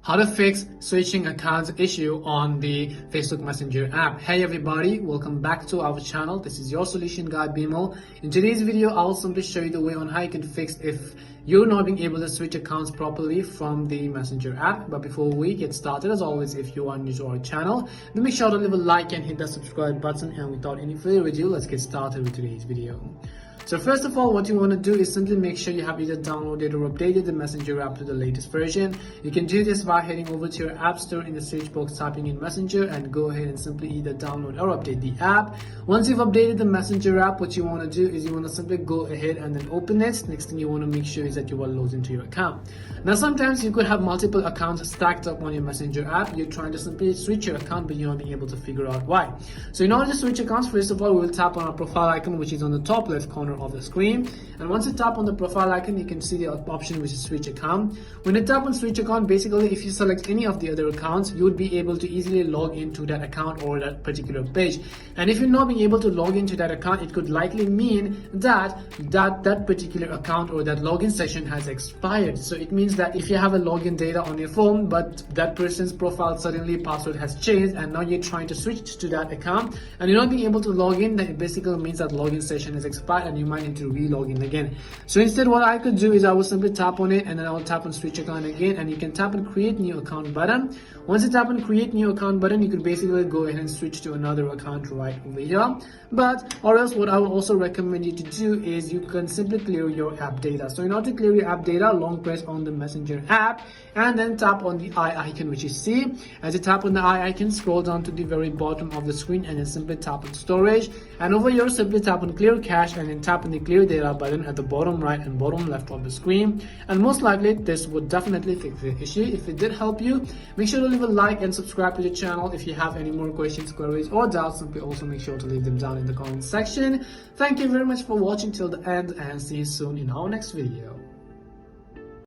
how to fix switching accounts issue on the Facebook Messenger app. Hey everybody, welcome back to our channel. This is your solution guy Bimo. In today's video, I'll simply show you the way on how you can fix if you're not being able to switch accounts properly from the Messenger app. But before we get started, as always, if you are new to our channel, then make sure to leave a like and hit that subscribe button. And without any further ado, let's get started with today's video. So first of all, what you want to do is simply make sure you have either downloaded or updated the Messenger app to the latest version. You can do this by heading over to your app store, in the search box typing in Messenger, and go ahead and simply either download or update the app. Once you've updated the Messenger app, what you want to do is you want to simply go ahead and then open it. Next thing you want to make sure is that you are logged into your account. Now sometimes you could have multiple accounts stacked up on your Messenger app. You're trying to simply switch your account, but you're not being able to figure out why. So in order to switch accounts, first of all, we will tap on our profile icon, which is on the top left corner of the screen. And once you tap on the profile icon, you can see the option which is switch account. When you tap on switch account, basically if you select any of the other accounts, you would be able to easily log into that account or that particular page. And if you're not being able to log into that account, it could likely mean that that particular account or that login session has expired. So it means that if you have a login data on your phone, but that person's profile suddenly password has changed and now you're trying to switch to that account and you're not being able to log in, then it basically means that login session is expired and you might need to log in again. So instead, what I could do is I will simply tap on it and then I will tap on switch account again, and you can tap on create new account button. Once you tap on create new account button, you could basically go ahead and switch to another account right over here. But or else what I will also recommend you to do is you can simply clear your app data. So in order to clear your app data, long press on the Messenger app and then tap on the eye icon which you see. As you tap on the eye icon, scroll down to the very bottom of the screen and then simply tap on storage, and over here simply tap on clear cache and then tap on the clear data button at the bottom right and bottom left of the screen. And most likely this would definitely fix the issue. If it did help you, make sure to leave a like and subscribe to the channel. If you have any more questions, queries or doubts, simply also make sure to leave them down in the comment section. Thank you very much for watching till the end, and see you soon in our next video.